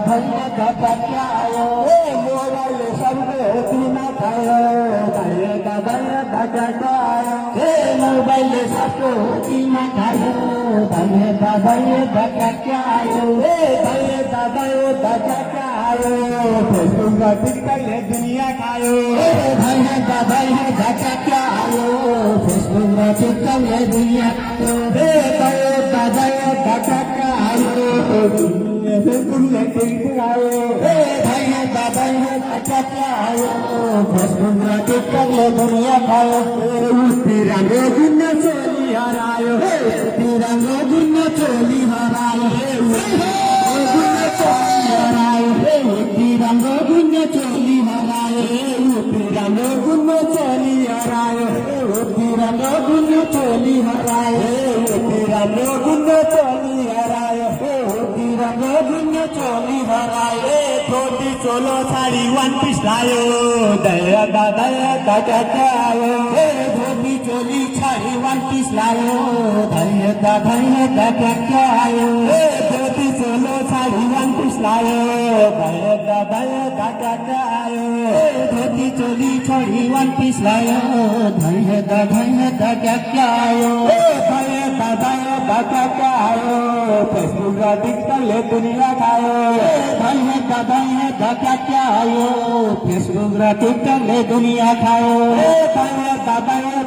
धैर्य धक्यायो मोबाइल सबको दिन खायो धैर्य धक्यायो मोबाइल सबको दिन खायो धैर्य धक्यायो धैर्य धक्यायो फेसबुक र टिकटकले दुनिया खायो धैर्य धक्यायो फेसबुक र टिकटकले दुनिया खायो धैर्य धक्यायो फेसबुकले टिकटकायो धैर्य धक्यायो फेसबुक र टिकटकले दुनिया खायो तिरंगे दुनिया चोली हरायो तिरंगे दुनिया चोली हरायो तिरंगे दुनिया चोली हरायो तिरंगे दुनिया चोली हरायो तिरंगे दुनिया चोली हरायो तिरंगे दुनिया चोली हरायो तिरंगे दुनिया चोली हरायो छोटी चोलो साड़ी वन पीस लायो दया धक्यायो धोती चोली साड़ी वन पीस लायो धैर्य धक्यायो धोती चोलो साड़ी वन पीस लायो धैर्य धक्यायो धोती चोली साड़ी वन पीस लायो धैर्य धक्यायो धैर्य धक्यायो फेसबुक र टिकटकले दुनिया खायो धैर्य धक्यायो फेसबुक र टिकटकले दुनिया खायो धैर्य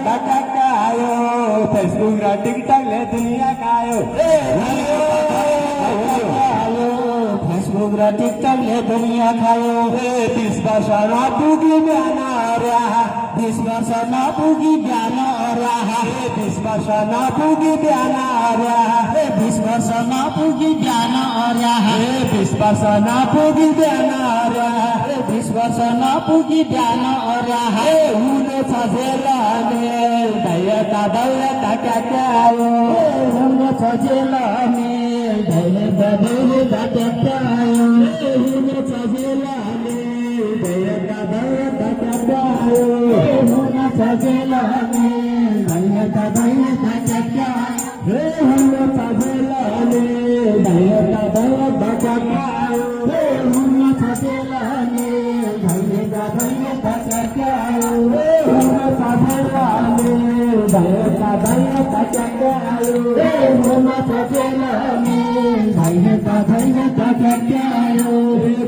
धक्यायो फेसबुक र टिकटकले दुनिया खायो फेसबुक र टिकटकले दुनिया खायो 20 वर्ष नपुगी बिहान रहा 20 वर्ष नपुगी बिहान रहा 20 वर्ष नपुगी बिहान रहा 20 वर्ष नपुगी बिहान रहा 20 वर्ष नपुगी बिहान रहा 20 वर्ष नपुगी बिहान रहा हुनु छ जेलमे धैर्य धक्यायो हुनु छ जेलमे धैर्य धक्यायो हुनु छ जेलमे धैर्य धक्यायो हुनु छ जेलमे धैर्य धक्यायो हुनु छ जेलमे धैर्य धक्यायो हुनु छ जेलमे धैर्य धक्यायो हुनु छ जेलमे धैर्य धक्यायो हुनु छ जेलमे धैर्य धक्यायो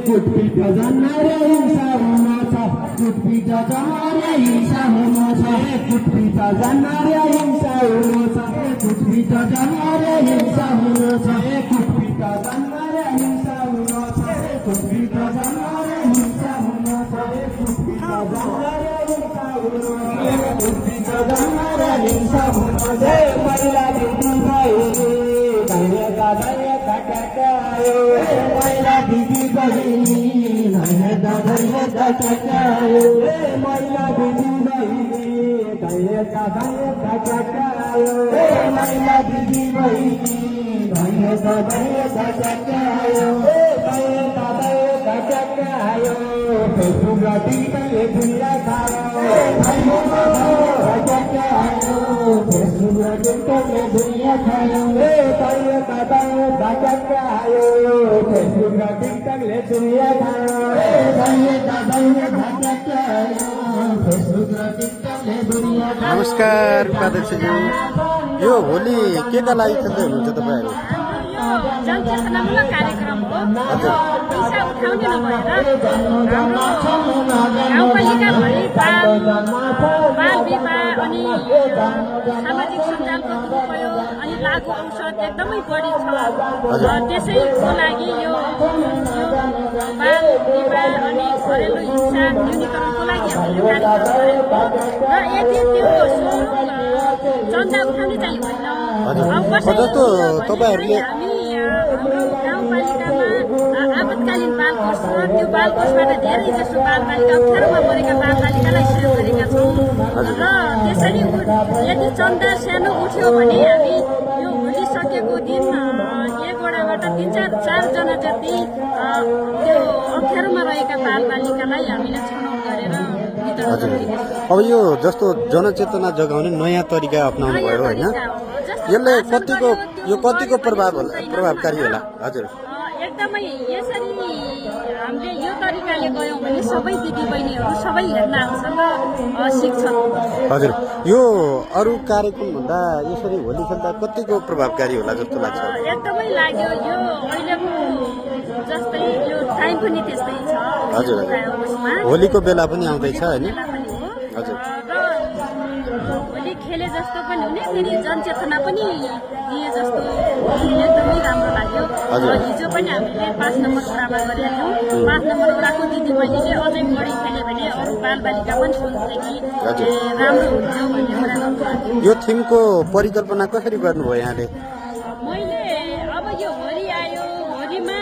कुटपिट जनारे हिंसा हुन छ कुटपिट जनारे हिंसा हुन छ कुटपिट जनारे हिंसा हुन छ कुटपिट जनारे हिंसा हुन छ कुटपिट जनारे हिंसा हुन छ कुटपिट जनारे हिंसा हुन छ कुटपिट जनारे हिंसा हुन छ कुटपिट जनारे हिंसा हुन छ महिला दिदी भइले धैर्य धक्यायो महिला दिदी बहिनी धैर्य धक्यायो महिला दिदी बहिनी धैर्य धक्यायो महिला दिदी बहिनी धैर्य धक्यायो धक्यायो फेसबुक र टिकटकले दुनिया खायो धक्यायो फेसबुक र टिकटकले दुनिया खायो धैर्य धक्यायो फेसबुक र टिकटकले दुनिया खायो धैर्य धक्यायो फेसबुक र टिकटकले दुनिया खायो। नमस्कार उपाध्यक्षज्यू, यो होली के का लागि खेल्दै हुनुहुन्छ तपाईँहरू? जनचेतनामूलक कार्यक्रम हो। पैसा उठाउने नभएर हाम्रो गाउँपालिकाभरि बाल विवाह अनि सामाजिक सञ्जालको दुरुपयोग अनि लागु औषध एकदमै बढी छ। त्यसैको लागि यो बाल विवाह अनि घरेलु हिंसा न्यूनीकरणको लागि हामीले कार्यक्रम गरेको र यदि त्यो चन्दा उठाउने चाहिँ होइन। तपाईँहरूले हाम्रो गाउँपालिकामा आपतकालीन बाल कोष छ। त्यो बाल कोषबाट धेरै जसो बालबालिका अप्ठ्यारोमा परेका बालबालिकालाई सहयोग गरेका छौँ र त्यसरी यदि चन्दा सानो उठ्यो भने हामी यो होली सकेको दिन एकवटाबाट 3-4 जति त्यो अप्ठ्यारोमा रहेका बालबालिकालाई हामीले छनौट गरेर वितरण गरिरहेका छौँ। अब यो जस्तो जनचेतना जगाउने नयाँ तरिका अप्नाउनु भयो होइन, यसले कतिको प्रभावकारी होला? हजुर, एकदमै यसरी हामीले यो तरिकाले गयौँ भने सबै दिदीबहिनीहरू सबै हेर्न आउँछन् र सिक्छन्। हजुर, यो अरू कार्यक्रम भन्दा यसरी होली खेल्दा कतिको प्रभावकारी होला जस्तो लाग्छ? एकदमै लाग्यो। यो अहिलेको जस्तै यो टाइम पनि त्यस्तै छ। हजुर, होलीको बेला पनि आउँदैछ होइन? हजुर, होली खेले जस्तो पनि हुने, फेरि जनचेतना पनि दिए जस्तो एकदमै राम्रो लाग्यो। हिजो पनि हामीले 5 नम्बर वडामा गरेका थियौँ। 5 नम्बर वडाको दिदीबहिनीले अझै बढी खेल्यो भने अरू बालबालिका पनि सुन्थे कि राम्रो हुन्छ भन्ने कुरा गर्नुभयो। यो थिमको परिकल्पना कसरी गर्नुभयो यहाँले? मैले अब यो होली आयो, होलीमा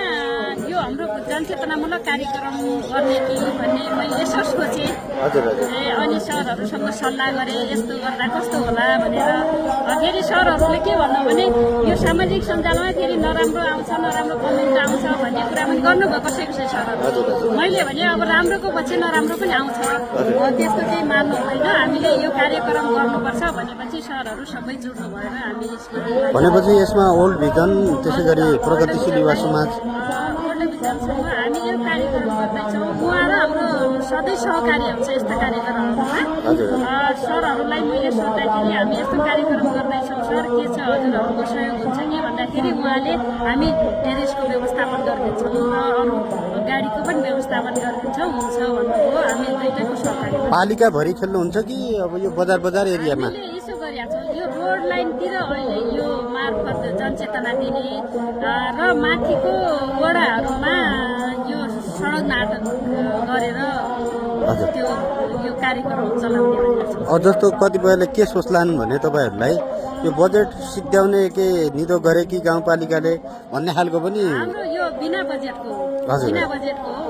यो हाम्रो जनचेतनामूलक कार्यक्रम गर्ने कि भन्ने मैले यसो सोचेँ। अनि सरहरूसँग सल्लाह गरेँ, यस्तो गर्दा कस्तो होला भनेर। फेरि सरहरूले के भन्नु भने यो सामाजिक सञ्जालमा फेरि नराम्रो आउँछ, नराम्रो कमेन्ट आउँछ भन्ने कुरा पनि गर्नुभयो कसै कसै सरहरू। मैले भने अब राम्रोको पछि नराम्रो पनि आउँछ, त्यस्तो केही मान्नु होइन, हामीले यो कार्यक्रम गर्नुपर्छ भनेपछि सरहरू सबै जुट्नु भएर हामी यसमा भनेपछि यसमा ओल्ड भिजन, त्यसै गरी प्रगतिशील युवा समाज हामी यो कार्यक्रम गर्दैछौँ। उहाँ र हाम्रो सधैँ सहकारी हुन्छ यस्ता कार्यक्रमहरूमा। सरहरूलाई मैले सोद्धाखेरि हामी यस्तो कार्यक्रम गर्दैछौँ सर, के छ हजुरहरूको सहयोग हुन्छ कि भन्दाखेरि उहाँले हामी टेरेसको व्यवस्थापन गरिदिन्छौँ, अरू गाडीको पनि व्यवस्थापन गरिदिन्छौँ, हुन्छ भन्नुभयो। हामी दुईटैको सहकारी। पालिकाभरि खेल्नुहुन्छ कि अब यो बजार बजार एरियामा? हामीले यसो गरेका छौँ, यो रोड लाइनतिर अहिले यो मार्फत जनचेतना दिने र माथिको वडाहरूमा यो सडक नाटक गरेर त्यो यो कार्यक्रम चलाउने भनेको छौँ। जस्तो कतिपयले के सोच्लान् भने तपाईँहरूलाई यो बजेट सिद्ध्याउने के निदो गरे कि गाउँपालिकाले भन्ने खालको पनि? हाम्रो यो बिना बजेटको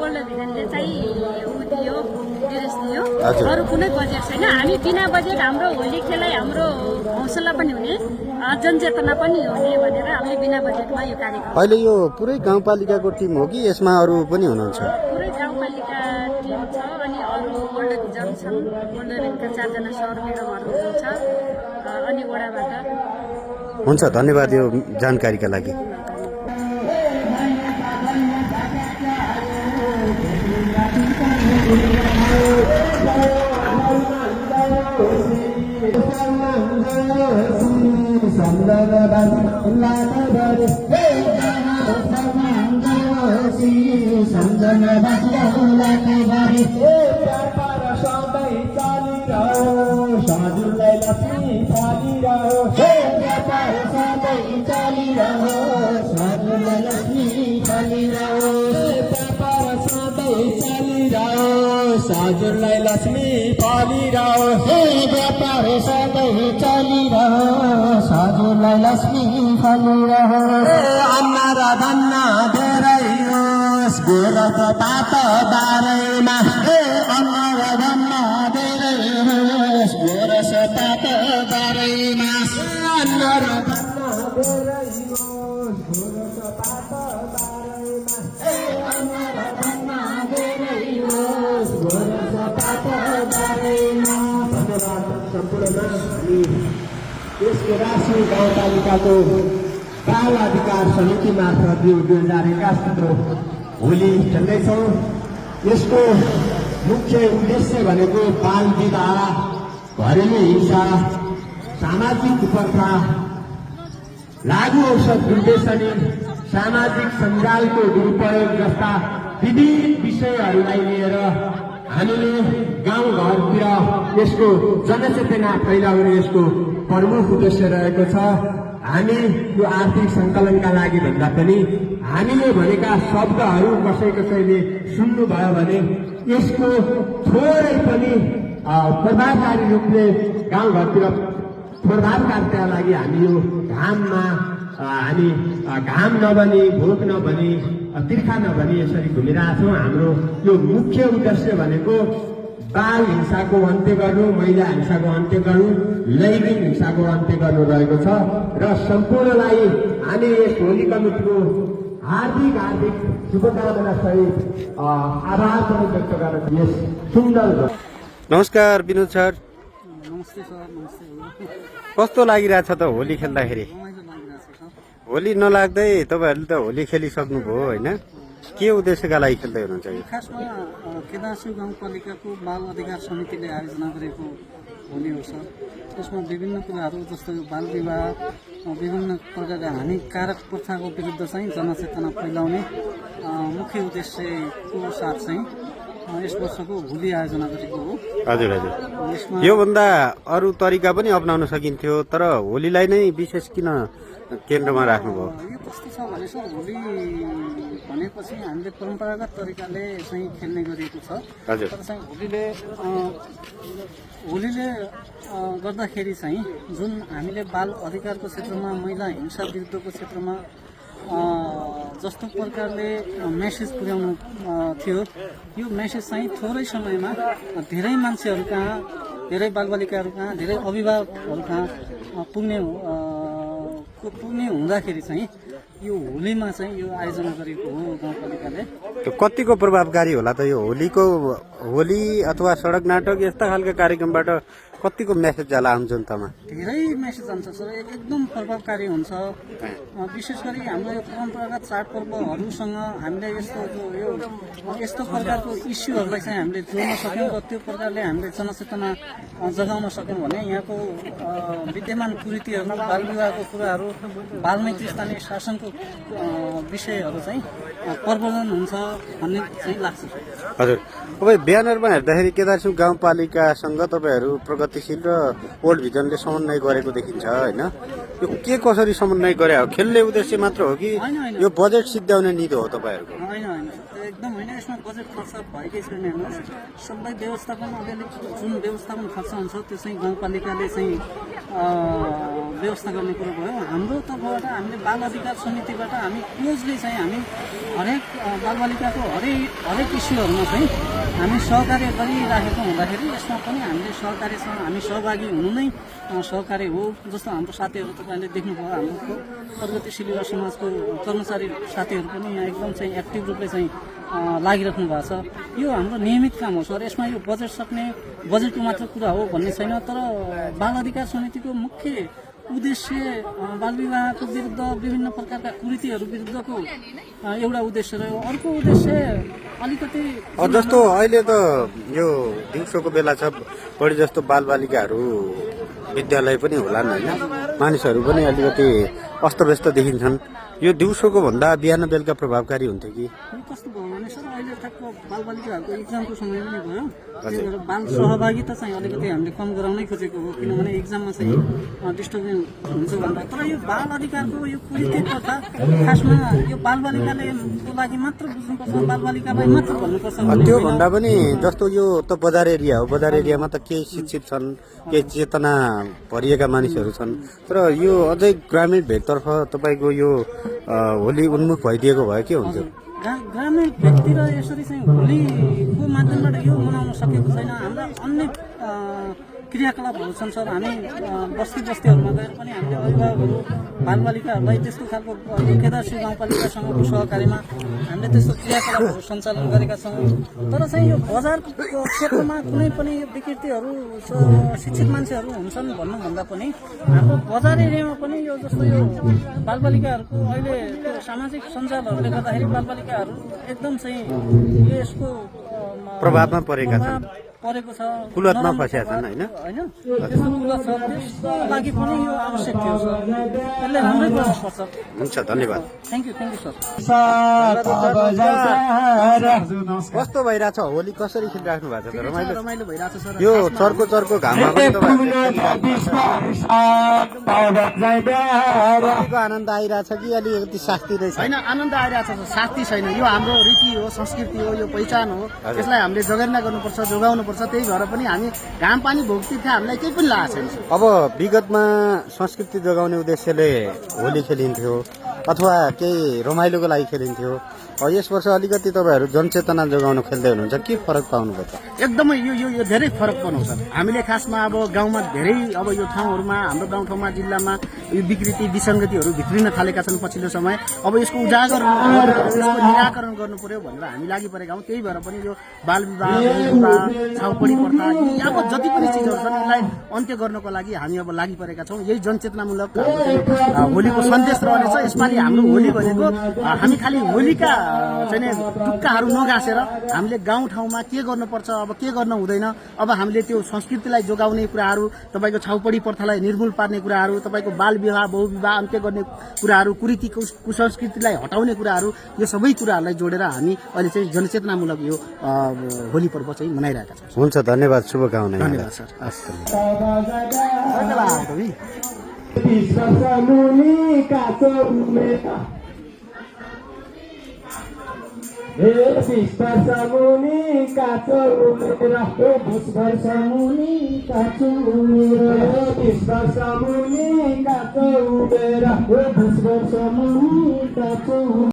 ओल्ड भिजनले चाहिँ दियो, ड्रेस दियो, अरू कुनै बजेट छैन। हामी बिना बजेट हाम्रो होली खेलाइ हाम्रो हौसला पनि हुने, जनचेतना पनि हुने भनेर हामीले बिना बजेटमा यो कार्यक्रम। अहिले यो पुरै गाउँपालिकाको टिम हो कि यसमा अरू पनि हुनुहुन्छ? पुरै गाउँपालिका टिम छ अनि अरू ओल्ड भिजन छन्। ओल्ड भिजनका 4 जना सर म्याडमहरू हुनुहुन्छ अनि वडाबाट। हुन्छ, धन्यवाद यो जानकारीका लागि। हजुरलाई लक्ष्मी फलिरहोस्, हे व्यापार सधैँ चलिरहोस्, हजुरलाई लक्ष्मी फलिरहोस्। अन्न र धन्न धेरै होस्, गोरको पात बारैमा, हे अन्न र धन्न धेरै होस्, गोरको पात बारैमा, अन्न र धन्न धेरै होस्, गोरको पात बारैमा, हे अन्न र धन्न धेरै होस्, गोरको पात बारैमा। धन्यवाद सम्पूर्णमा। हामी यसको राष्ट्रिय गाउँपालिकाको बाल अधिकार समिति मार्फत 2081 होली खेल्दैछौँ। यसको मुख्य उद्देश्य भनेको बाल विवाह, घरेलु हिंसा, सामाजिक कुप्रथा, लागु औषध दुर्व्यसनी, सामाजिक सञ्जालको दुरुपयोग जस्ता विविध विषयहरूलाई लिएर हामीले गाउँघरतिर यसको जनचेतना फैलाउने यसको प्रमुख उद्देश्य रहेको छ। हामी यो आर्थिक सङ्कलनका लागि भन्दा पनि हामीले भनेका शब्दहरू कसैले सुन्नुभयो भने यसको थोरै पनि प्रभावकारी रूपले गाउँघरतिर प्रभावकारिताका लागि हामी यो घाममा हामी घाम नबनी, भोक नबनी, तिर्खा नबनी यसरी घुमिरहेछौँ। हाम्रो यो मुख्य उद्देश्य भनेको बाल हिंसाको अन्त्य गर्नु, महिला हिंसाको अन्त्य गर्नु, लैङ्गिक हिंसाको अन्त्य गर्नु रहेको छ र सम्पूर्णलाई हामी यस होली कमिटीको हार्दिक शुभकामना सहित आभार पनि व्यक्त गर्न यस सुन्दर। नमस्कार विनोद सर। नमस्ते सर। नमस्ते। कस्तो लागिरहेछ त होली खेल्दाखेरि? होली नलाग्दै तपाईँहरूले त होली खेलिसक्नुभयो होइन के उद्देश्यका लागि खेल्दै हुनुहुन्छ यो खासमा केदारशिव गाउँपालिकाको बाल अधिकार समितिले आयोजना गरेको होली हो सर। त्यसमा विभिन्न कुराहरू जस्तो यो बाल विवाह विभिन्न प्रकारका हानिकारक प्रथाको विरुद्ध चाहिँ जनचेतना फैलाउने मुख्य उद्देश्यको साथ चाहिँ यस वर्षको होली आयोजना गरेको हो। हजुर हजुर यसमा योभन्दा अरू तरिका पनि अप्नाउन सकिन्थ्यो तर होलीलाई नै विशेष किन केन्द्रमा राख्नुभयो यो कस्तो छ भने सर होली भनेपछि हामीले परम्परागत तरिकाले चाहिँ खेल्ने गरिएको छ। हजुर तर चाहिँ होलीले गर्दाखेरि चाहिँ जुन हामीले बाल अधिकारको क्षेत्रमा महिला हिंसा विरुद्धको क्षेत्रमा जस्तो प्रकारले मेसेज पुर्याउनु थियो यो मेसेज चाहिँ थोरै समयमा धेरै मान्छेहरू कहाँ धेरै बालबालिकाहरू कहाँ धेरै अभिभावकहरू कहाँ पुग्ने हुँदाखेरि चाहिँ यो होलीमा चाहिँ यो आयोजना गरेको हो गाउँपालिकाले। त्यो कतिको प्रभावकारी होला त यो होली अथवा सडक नाटक यस्ता खालका कार्यक्रमबाट कतिको मेसेज जाला आम जनतामा धेरै मेसेज जान्छ सर एकदम प्रभावकारी हुन्छ। विशेष गरी हाम्रो यो परम्परागत चाडपर्वहरूसँग हामीले यस्तो प्रकारको इस्युहरूलाई चाहिँ हामीले जोड्न सक्यौँ र त्यो प्रकारले हामीले जनचेतना जगाउन सक्यौँ भने यहाँको विद्यमान कुरीतिहरू बाल विवाहको कुराहरू बालमैत्री स्थानीय शासनको विषयहरू चाहिँ प्रवर्धन हुन्छ भन्ने चाहिँ लाग्छ। हजुर अब ब्यानरमा हेर्दाखेरि केदारसिंह गाउँपालिकासँग तपाईँहरू प्रगतिशील र वर्ल्ड भिजनले समन्वय गरेको देखिन्छ होइन यो के कसरी समन्वय गरे हो खेल्ने उद्देश्य मात्र हो कि यो बजेट सिद्ध्याउने नीति हो तपाईँहरूको होइन एकदम होइन यसमा बजेट खर्च भएकै छैन हेर्नुहोस् सबै व्यवस्थापन अलिअलि जुन व्यवस्थापन खर्च हुन्छ त्यो चाहिँ गाउँपालिकाले चाहिँ व्यवस्था गर्ने कुरो भयो। हाम्रो तर्फबाट हामीले बाल अधिकार समितिबाट हामी क्लोजली चाहिँ हामी हरेक बालबालिकाको हरेक इस्युहरूमा चाहिँ हामी सहकार्य गरिराखेको हुँदाखेरि यसमा पनि हामीले हामी सहभागी हुनु नै सहकार्य हो। जस्तो हाम्रो साथीहरू तपाईँले देख्नुभयो हाम्रो प्रगतिशील युवा समाजको कर्मचारी साथीहरू पनि यहाँ एकदम चाहिँ एक्टिभ रूपले चाहिँ लागिराख्नु भएको छ। यो हाम्रो नियमित काम हो सर। यसमा यो बजेट सक्ने बजेटको मात्र कुरा हो भन्ने छैन तर बाल अधिकार समितिको मुख्य उद्देश्य बाल विवाहको विरुद्ध विभिन्न प्रकारका कुरीतिहरू विरुद्धको एउटा उद्देश्य रह्यो। अर्को उद्देश्य अलिकति जस्तो अहिले त यो दिउँसोको बेला छ बढी जस्तो बालबालिकाहरू विद्यालय पनि होलान् होइन मानिसहरू पनि अलिकति अस्तव्यस्त देखिन्छन् यो दिउँसोको भन्दा बिहान बेलुका प्रभावकारी हुन्थ्यो कि कस्तो भयो भने सर अहिले ठ्याक्क बालबालिकाहरूको इक्जामको समय पनि भयो त्यही भएर बाल सहभागिता चाहिँ अलिकति हामीले कम गराउनै खोजेको हो किनभने इक्जाममा चाहिँ डिस्टर्बेन्स हुन्छ भनेर। तर यो बाल अधिकारको यो कुरीति प्रथा खासमा यो बालबालिकाले को लागि मात्र बुझ्नुपर्छ बालबालिकालाई मात्र भन्नुपर्छ त्यो भन्दा पनि जस्तो यो त बजार एरिया हो बजार एरियामा त केही शिक्षित छन् केही चेतना भरिएका मानिसहरू छन् तर यो अझै ग्रामीण भेगतर्फ तपाईँको यो होली उन्मुख भइदिएको भए के हुन्छ ग्रामीण भेगतिर यसरी चाहिँ होलीको माध्यमबाट यो मनाउन सकेको छैन। हाम्रा अन्य क्रियाकलापहरू छन् सर हामी बस्ती बस्तीहरूमा गएर पनि हामीले अभिभावकहरू बालबालिकाहरूलाई त्यस्तो खालको केदारसिंह गाउँपालिकासँगको सहकार्यमा हामीले त्यस्तो क्रियाकलापहरू सञ्चालन गरेका छौँ। तर चाहिँ यो बजारको क्षेत्रमा कुनै पनि विकृतिहरू शिक्षित मान्छेहरू हुन्छन् भन्नुभन्दा पनि हाम्रो बजार एरियामा पनि यो जस्तो यो बालबालिकाहरूको अहिले त्यो सामाजिक सञ्जालहरूले गर्दाखेरि बालबालिकाहरू एकदम चाहिँ यसको प्रभावमा परेका छन् परेको छ कुलतमा फँसेका छन् होइन त्यस्तो कुलत छ त्यसको लागि पनि यो आवश्यक थियो सर यसले राम्रै गर्नुपर्छ। हुन्छ धन्यवाद थ्याङ्क यू सर। कस्तो भइरहेछ होली कसरी खेलिराख्नु भएको छ त रमाइलो भइरहेछ सर। यो चर्को घाममा पनि तपाईँको आनन्द आइरहेछ कि अलिकति शास्ति रहेछ होइन आनन्द आइरहेछ सर शास्ति छैन यो हाम्रो रीति हो संस्कृति हो यो पहिचान हो यसलाई हामीले जगेर्ना गर्नुपर्छ जोगाउनुपर्छ। त्यही भएर पनि हामी घाम पानी भोगतिर्थ हामीलाई केही पनि लागेको छैन। अब विगतमा संस्कृति जोगाउने उद्देश्यले होली खेलिन्थ्यो अथवा केही रमाइलोको लागि खेलिन्थ्यो यस वर्ष अलिकति तपाईँहरू जनचेतना जोगाउन खेल्दै हुनुहुन्छ के फरक पाउनुभयो त? एकदमै यो धेरै फरक बनाउँछ। हामीले खासमा अब गाउँमा धेरै अब यो ठाउँहरूमा हाम्रो गाउँठाउँमा जिल्लामा यो विकृति विसङ्गतिहरू भित्रिन थालेका छन् पछिल्लो समय। अब यसको उजागर यसको निराकरण गर्नु पर्यो भनेर हामी लागि परेका हौँ। त्यही भएर पनि यो बाल विवाह छाउपडी प्रथा अब जति पनि चिजहरू छन् यसलाई अन्त्य गर्नको लागि हामी अब लागि परेका छौँ। यही जनचेतनामूलक होलीको सन्देश रहनेछ। यसपालि हाम्रो होली भनेको हामी खालि होलीका चाहिँ टुक्काहरू नगाँसेर हामीले गाउँठाउँमा के गर्नुपर्छ, अब के गर्न हुँदैन, अब हामीले त्यो संस्कृतिलाई जोगाउने कुराहरू, तपाईँको छाउपडी प्रथालाई निर्मूल पार्ने कुराहरू, तपाईँको बाल विवाह बहुविवाह अन्त्य गर्ने कुराहरू, कुरीति कुसंस्कृतिलाई हटाउने कुराहरू, यो सबै कुराहरूलाई जोडेर हामी अहिले चाहिँ जनचेतनामूलक यो होली पर्व चाहिँ मनाइरहेका छौँ। हुन्छ, धन्यवाद, शुभकामना। धन्यवाद सर। मुनि काचो उमेरा हे 20 वर्ष मुनि काचो उमेरा 20 वर्ष मुनि काचो उमेरा 20 वर्ष मुनि काचो उमेरा 20 वर्ष मुनि काचो